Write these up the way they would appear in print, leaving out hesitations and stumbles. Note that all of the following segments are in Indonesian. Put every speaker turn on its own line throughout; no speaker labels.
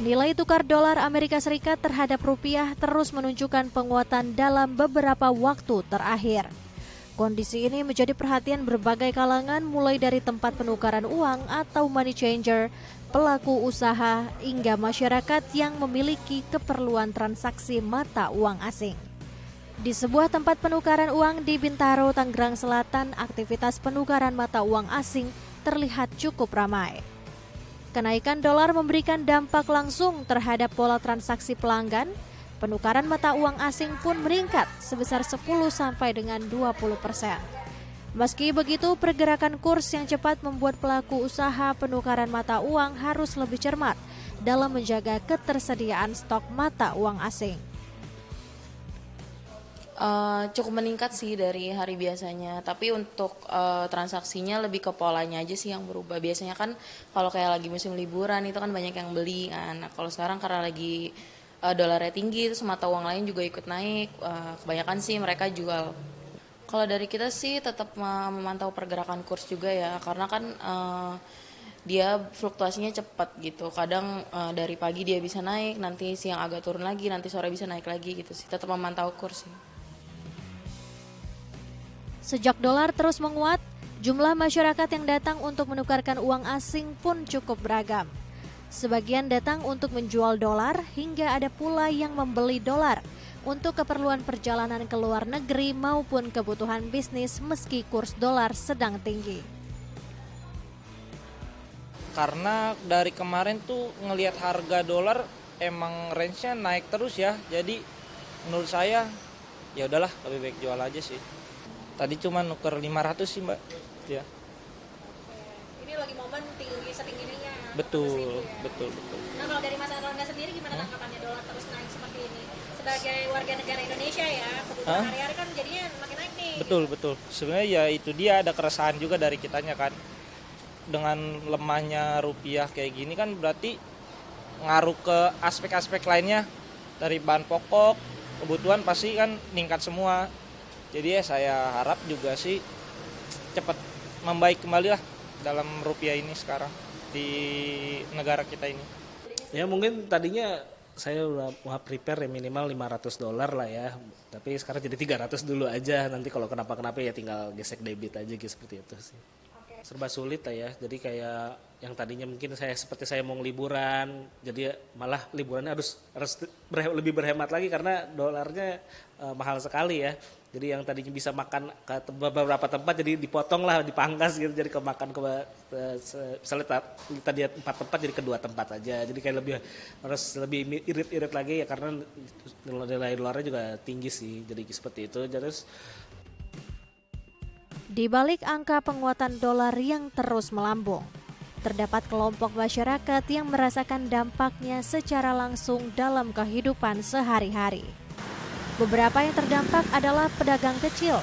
Nilai tukar dolar Amerika Serikat terhadap rupiah terus menunjukkan penguatan dalam beberapa waktu terakhir. Kondisi ini menjadi perhatian berbagai kalangan mulai dari tempat penukaran uang atau money changer, pelaku usaha, hingga masyarakat yang memiliki keperluan transaksi mata uang asing. Di sebuah tempat penukaran uang di Bintaro, Tangerang Selatan, aktivitas penukaran mata uang asing terlihat cukup ramai. Kenaikan dolar memberikan dampak langsung terhadap pola transaksi pelanggan. Penukaran mata uang asing pun meningkat sebesar 10 sampai dengan 20%. Meski begitu, pergerakan kurs yang cepat membuat pelaku usaha penukaran mata uang harus lebih cermat dalam menjaga ketersediaan stok mata uang asing.
Cukup meningkat sih dari hari biasanya, tapi untuk transaksinya lebih ke polanya aja sih yang berubah. Biasanya kan kalau kayak lagi musim liburan itu kan banyak yang beli kan. Nah, kalau sekarang karena lagi dolarnya tinggi, terus mata uang lain juga ikut naik, kebanyakan sih mereka jual. Kalau dari kita sih tetap memantau pergerakan kurs juga ya, karena kan dia fluktuasinya cepat gitu. Kadang dari pagi dia bisa naik, nanti siang agak turun lagi, nanti sore bisa naik lagi gitu sih. Tetap memantau kurs sih.
Sejak dolar terus menguat, jumlah masyarakat yang datang untuk menukarkan uang asing pun cukup beragam. Sebagian datang untuk menjual dolar, hingga ada pula yang membeli dolar untuk keperluan perjalanan ke luar negeri maupun kebutuhan bisnis meski kurs dolar sedang tinggi.
Karena dari kemarin tuh ngelihat harga dolar emang range-nya naik terus ya. Jadi menurut saya ya udahlah lebih baik jual aja sih. Tadi cuma nuker 500 sih, Mbak. Ya.
Ini lagi momen tinggi setingginya.
Betul.
Nah, kalau dari Mas Erlangga sendiri gimana tanggapannya dolar terus naik seperti ini? Sebagai warga negara Indonesia ya, kebutuhan hari-hari kan jadinya makin naik nih.
Betul. Sebenarnya ya itu dia ada keresahan juga dari kitanya kan. Dengan lemahnya rupiah kayak gini kan berarti ngaruh ke aspek-aspek lainnya. Dari bahan pokok, kebutuhan pasti kan meningkat semua. Jadi ya saya harap juga sih cepat membaik kembali lah dalam rupiah ini sekarang di negara kita ini.
Ya mungkin tadinya saya udah mau prepare ya minimal $500 lah ya. Tapi sekarang jadi 300 dulu aja. Nanti kalau kenapa-kenapa ya tinggal gesek debit aja gitu, seperti itu sih. Serba sulit lah ya. Jadi kayak yang tadinya mungkin seperti saya mau liburan, jadi malah liburannya harus lebih berhemat lagi karena dolarnya mahal sekali ya. Jadi yang tadinya bisa makan ke beberapa tempat jadi dipotong lah, dipangkas gitu, jadi kemakan ke misalnya tadi 4 tempat jadi ke 2 tempat aja. Jadi kayak harus lebih irit-irit lagi ya karena nilai dolarnya juga tinggi sih. Jadi seperti itu. Terus
di balik angka penguatan dolar yang terus melambung, terdapat kelompok masyarakat yang merasakan dampaknya secara langsung dalam kehidupan sehari-hari. Beberapa yang terdampak adalah pedagang kecil.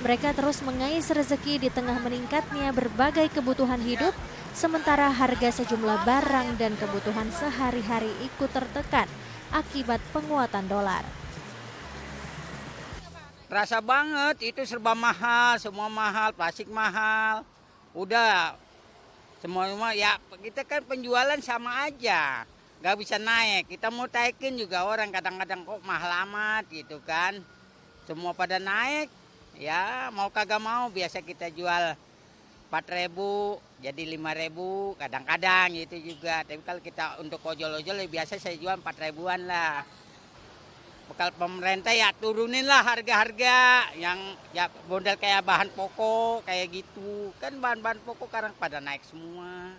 Mereka terus mengais rezeki di tengah meningkatnya berbagai kebutuhan hidup, sementara harga sejumlah barang dan kebutuhan sehari-hari ikut tertekan akibat penguatan dolar.
Rasa banget, itu serba mahal, semua mahal, plastik mahal. Udah, semua ya kita kan penjualan sama aja, nggak bisa naik. Kita mau naikin juga orang kadang-kadang kok mahal amat gitu kan. Semua pada naik, ya mau kagak mau biasa kita jual 4.000 jadi 5.000 kadang-kadang gitu juga. Tapi kalau kita untuk ojol-ojol biasa saya jual 4.000-an lah. Bekal pemerintah ya turunin lah harga-harga yang ya model kayak bahan pokok kayak gitu. Kan bahan-bahan pokok sekarang pada naik semua.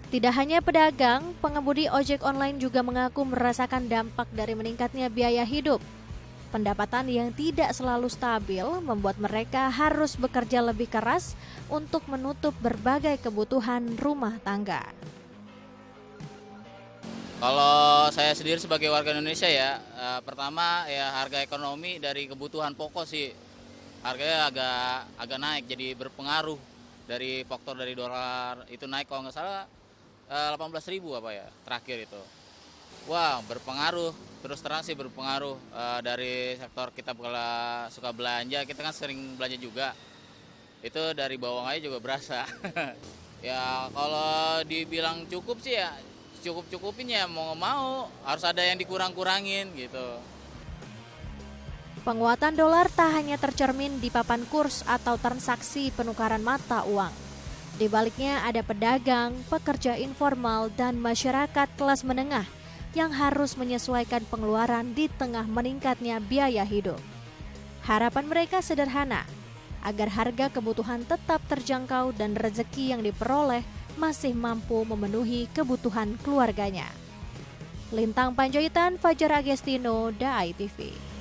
Tidak hanya pedagang, pengemudi ojek online juga mengaku merasakan dampak dari meningkatnya biaya hidup. Pendapatan yang tidak selalu stabil membuat mereka harus bekerja lebih keras untuk menutup berbagai kebutuhan rumah tangga.
Kalau saya sendiri sebagai warga Indonesia ya, pertama ya harga ekonomi dari kebutuhan pokok sih harganya agak naik, jadi berpengaruh dari faktor dari dolar itu naik kalau nggak salah 18.000 apa ya terakhir itu. Wah berpengaruh, terus terang sih berpengaruh dari sektor kita kalau suka belanja, kita kan sering belanja juga, itu dari bawang aja juga berasa. Ya kalau dibilang cukup sih ya cukup-cukupin ya mau nggak mau harus ada yang dikurang-kurangin gitu.
Penguatan dolar tak hanya tercermin di papan kurs atau transaksi penukaran mata uang. Di baliknya ada pedagang, pekerja informal, dan masyarakat kelas menengah yang harus menyesuaikan pengeluaran di tengah meningkatnya biaya hidup. Harapan mereka sederhana, agar harga kebutuhan tetap terjangkau dan rezeki yang diperoleh masih mampu memenuhi kebutuhan keluarganya. Lintang Panjaitan, Fajar Agestino, DAI TV.